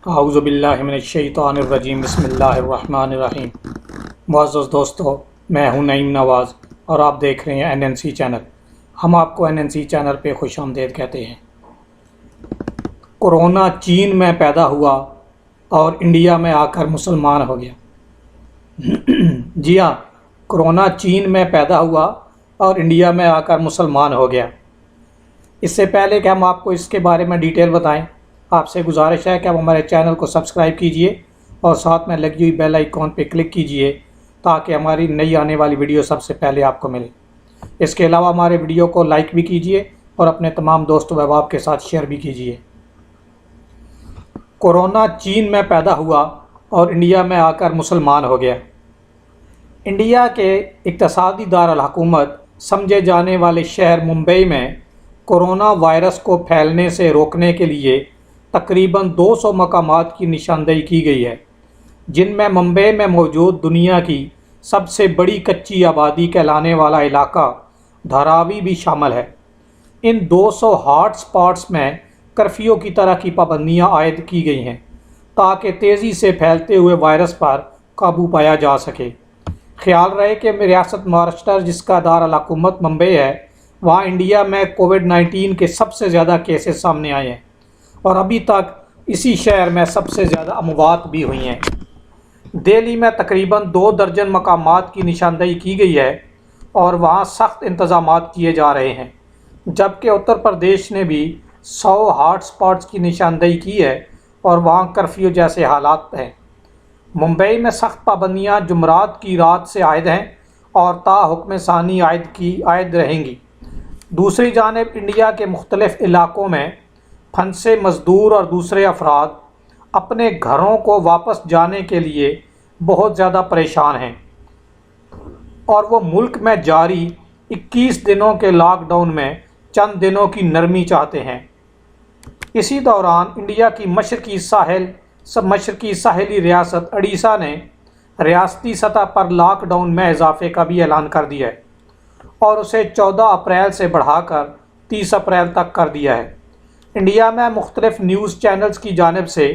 اعوذ باللہ من الشیطان الرجیم بسم اللہ الرحمن الرحیم۔ معزز دوستو، میں ہوں نعیم نواز اور آپ دیکھ رہے ہیں NNC چینل۔ ہم آپ کو NNC چینل پہ خوش آمدید کہتے ہیں۔ کورونا چین میں پیدا ہوا اور انڈیا میں آ کر مسلمان ہو گیا۔ جی ہاں، کورونا چین میں پیدا ہوا اور انڈیا میں آ کر مسلمان ہو گیا۔ اس سے پہلے کہ ہم آپ کو اس کے بارے میں ڈیٹیل بتائیں، آپ سے گزارش ہے کہ آپ ہمارے چینل کو سبسکرائب کیجئے اور ساتھ میں لگی ہوئی بیل آئیکن پہ کلک کیجئے تاکہ ہماری نئی آنے والی ویڈیو سب سے پہلے آپ کو ملے۔ اس کے علاوہ ہمارے ویڈیو کو لائک بھی کیجئے اور اپنے تمام دوست و احباب کے ساتھ شیئر بھی کیجئے۔ کورونا چین میں پیدا ہوا اور انڈیا میں آ کر مسلمان ہو گیا۔ انڈیا کے اقتصادی دارالحکومت سمجھے جانے والے شہر ممبئی میں کورونا وائرس کو پھیلنے سے روکنے کے لیے تقریباً 200 مقامات کی نشاندہی کی گئی ہے، جن میں ممبئی میں موجود دنیا کی سب سے بڑی کچی آبادی کہلانے والا علاقہ دھاراوی بھی شامل ہے۔ ان 200 ہاٹ سپاٹس میں کرفیو کی طرح کی پابندیاں عائد کی گئی ہیں تاکہ تیزی سے پھیلتے ہوئے وائرس پر قابو پایا جا سکے۔ خیال رہے کہ ریاست مہاراشٹر، جس کا دارالحکومت ممبئی ہے، وہاں انڈیا میں کووڈ-19 کے سب سے زیادہ کیسز سامنے آئے ہیں اور ابھی تک اسی شہر میں سب سے زیادہ اموات بھی ہوئی ہیں۔ دہلی میں تقریباً 2 درجن مقامات کی نشاندہی کی گئی ہے اور وہاں سخت انتظامات کیے جا رہے ہیں، جبکہ اتر پردیش نے بھی 100 ہاٹ سپاٹس کی نشاندہی کی ہے اور وہاں کرفیو جیسے حالات ہیں۔ ممبئی میں سخت پابندیاں جمعرات کی رات سے عائد ہیں اور تا حکم ثانی عائد رہیں گی۔ دوسری جانب انڈیا کے مختلف علاقوں میں پھنسے مزدور اور دوسرے افراد اپنے گھروں کو واپس جانے کے لیے بہت زیادہ پریشان ہیں اور وہ ملک میں جاری 21 دنوں کے لاک ڈاؤن میں چند دنوں کی نرمی چاہتے ہیں۔ اسی دوران انڈیا کی مشرقی ساحلی ریاست اڈیشہ نے ریاستی سطح پر لاک ڈاؤن میں اضافے کا بھی اعلان کر دیا ہے اور اسے 14 اپریل سے بڑھا کر 30 اپریل تک کر دیا ہے۔ انڈیا میں مختلف نیوز چینلز کی جانب سے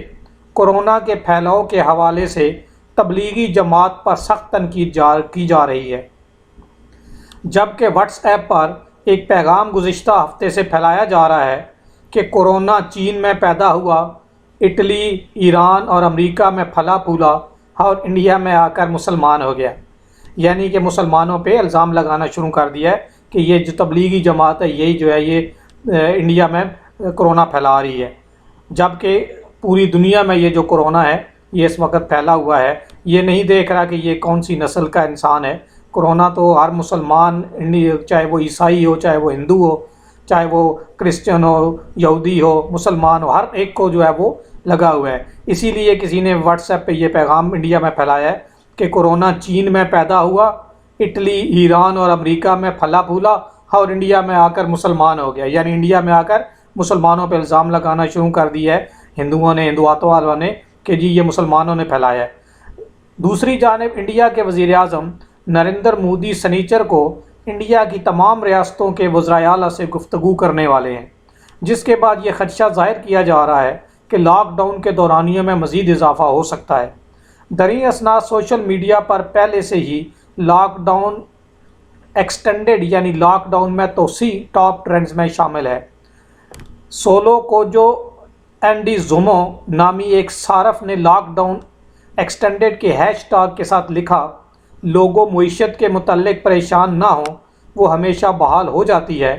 کورونا کے پھیلاؤ کے حوالے سے تبلیغی جماعت پر سخت تنقید کی جا رہی ہے، جبکہ واٹس ایپ پر ایک پیغام گزشتہ ہفتے سے پھیلایا جا رہا ہے کہ کورونا چین میں پیدا ہوا، اٹلی، ایران اور امریکہ میں پھلا پھولا اور انڈیا میں آ کر مسلمان ہو گیا۔ یعنی کہ مسلمانوں پہ الزام لگانا شروع کر دیا ہے کہ یہ جو تبلیغی جماعت ہے یہی جو ہے یہ انڈیا میں کورونا پھیلا رہی ہے، جبکہ پوری دنیا میں یہ جو کورونا ہے یہ اس وقت پھیلا ہوا ہے۔ یہ نہیں دیکھ رہا کہ یہ کون سی نسل کا انسان ہے۔ کورونا تو ہر مسلمان، چاہے وہ عیسائی ہو، چاہے وہ ہندو ہو، چاہے وہ کرسچن ہو، یہودی ہو، مسلمان ہو، ہر ایک کو جو ہے وہ لگا ہوا ہے۔ اسی لیے کسی نے واٹس ایپ پہ یہ پیغام انڈیا میں پھیلایا ہے کہ کورونا چین میں پیدا ہوا، اٹلی، ایران اور امریکہ میں پھلا پھولا اور انڈیا میں آ کر مسلمان ہو گیا۔ یعنی انڈیا میں آ کر مسلمانوں پہ الزام لگانا شروع کر دیا ہے ہندوؤں نے، ہندواتوں والوں نے، کہ جی یہ مسلمانوں نے پھیلایا ہے۔ دوسری جانب انڈیا کے وزیر اعظم نریندر مودی سنیچر کو انڈیا کی تمام ریاستوں کے وزرائے اعلیٰ سے گفتگو کرنے والے ہیں، جس کے بعد یہ خدشہ ظاہر کیا جا رہا ہے کہ لاک ڈاؤن کے دورانیوں میں مزید اضافہ ہو سکتا ہے۔ دریں اثنا سوشل میڈیا پر پہلے سے ہی لاک ڈاؤن ایکسٹینڈڈ یعنی لاک ڈاؤن میں توسیع ٹاپ ٹرینڈز میں شامل ہے۔ سولو کوجو اینڈی زومو نامی ایک صارف نے لاک ڈاؤن ایکسٹینڈڈ کے ہیش ٹیگ کے ساتھ لکھا، لوگوں معیشت کے متعلق پریشان نہ ہوں، وہ ہمیشہ بحال ہو جاتی ہے،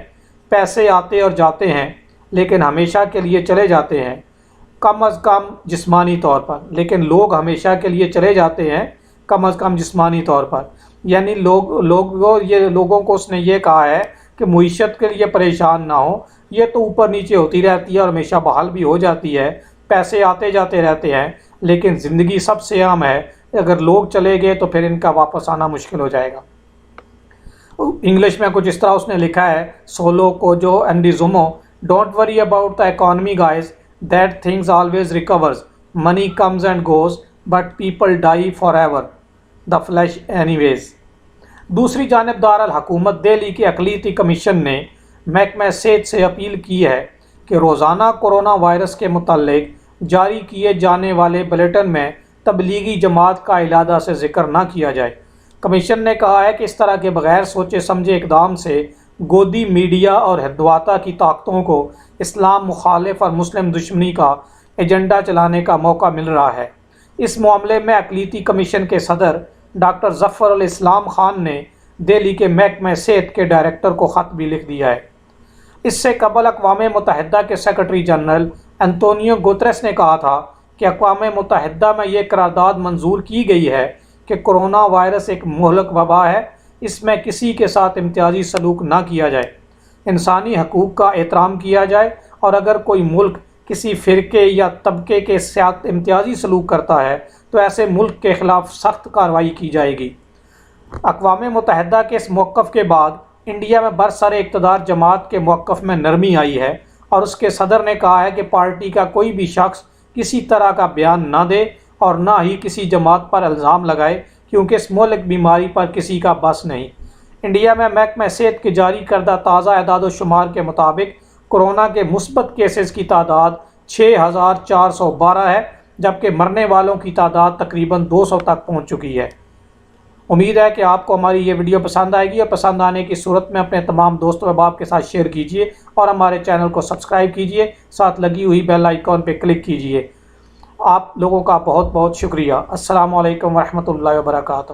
پیسے آتے اور جاتے ہیں لیکن ہمیشہ کے لیے چلے جاتے ہیں، کم از کم جسمانی طور پر، لیکن لوگ ہمیشہ کے لیے چلے جاتے ہیں کم از کم جسمانی طور پر۔ یعنی لوگوں کو اس نے یہ کہا ہے کہ معیشت کے لیے پریشان نہ ہو، یہ تو اوپر نیچے ہوتی رہتی ہے اور ہمیشہ بحال بھی ہو جاتی ہے، پیسے آتے جاتے رہتے ہیں، لیکن زندگی سب سے اہم ہے، اگر لوگ چلے گئے تو پھر ان کا واپس آنا مشکل ہو جائے گا۔ انگلش میں کچھ اس طرح اس نے لکھا ہے، solve کوجو Andy زومو، don't worry about the economy guys, that things always recovers, money comes and goes but people die for ever, the flash any ویز۔ دوسری جانب دارالحکومت دہلی کے اقلیتی کمیشن نے محکمہ صحت سے اپیل کی ہے کہ روزانہ کورونا وائرس کے متعلق جاری کیے جانے والے بلیٹن میں تبلیغی جماعت کا علادہ سے ذکر نہ کیا جائے۔ کمیشن نے کہا ہے کہ اس طرح کے بغیر سوچے سمجھے اقدام سے گودی میڈیا اور ہندواتہ کی طاقتوں کو اسلام مخالف اور مسلم دشمنی کا ایجنڈا چلانے کا موقع مل رہا ہے۔ اس معاملے میں اقلیتی کمیشن کے صدر ڈاکٹر ظفر الاسلام خان نے دہلی کے محکمہ صحت کے ڈائریکٹر کو خط بھی لکھ دیا ہے۔ اس سے قبل اقوام متحدہ کے سیکرٹری جنرل انطونیو گوتریس نے کہا تھا کہ اقوام متحدہ میں یہ قرارداد منظور کی گئی ہے کہ کرونا وائرس ایک مہلک وبا ہے، اس میں کسی کے ساتھ امتیازی سلوک نہ کیا جائے، انسانی حقوق کا احترام کیا جائے، اور اگر کوئی ملک کسی فرقے یا طبقے کے ساتھ امتیازی سلوک کرتا ہے تو ایسے ملک کے خلاف سخت کارروائی کی جائے گی۔ اقوام متحدہ کے اس موقف کے بعد انڈیا میں برسر اقتدار جماعت کے موقف میں نرمی آئی ہے، اور اس کے صدر نے کہا ہے کہ پارٹی کا کوئی بھی شخص کسی طرح کا بیان نہ دے اور نہ ہی کسی جماعت پر الزام لگائے، کیونکہ اس مہلک بیماری پر کسی کا بس نہیں۔ انڈیا میں محکمہ صحت کے جاری کردہ تازہ اعداد و شمار کے مطابق کورونا کے مثبت کیسز کی تعداد 6412 ہے، جبکہ مرنے والوں کی تعداد تقریباً 200 تک پہنچ چکی ہے۔ امید ہے کہ آپ کو ہماری یہ ویڈیو پسند آئے گی، اور پسند آنے کی صورت میں اپنے تمام دوستوں احباب کے ساتھ شیئر کیجیے اور ہمارے چینل کو سبسکرائب کیجیے، ساتھ لگی ہوئی بیل آئیکن پہ کلک کیجیے۔ آپ لوگوں کا بہت بہت شکریہ۔ السلام علیکم ورحمۃ اللہ وبرکاتہ۔